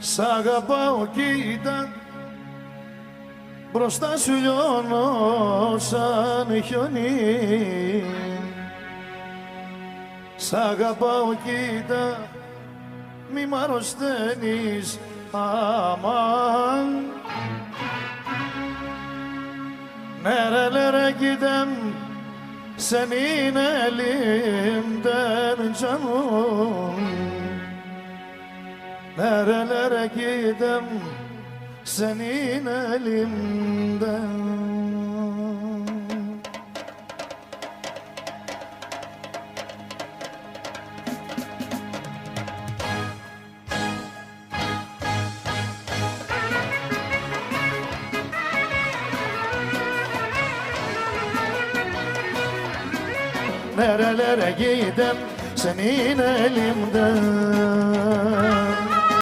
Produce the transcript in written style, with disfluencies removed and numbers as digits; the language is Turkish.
Σ' αγαπάω κοίτα, μπροστά σου λιώνω σαν χιόνι. Σ' αγαπάω κοίτα, μη μ' αρρωσταίνεις αμάν. Nerelere gidem senin elimden canım. Nerelere gidem senin elimden. Nerelere gidem senin elimden.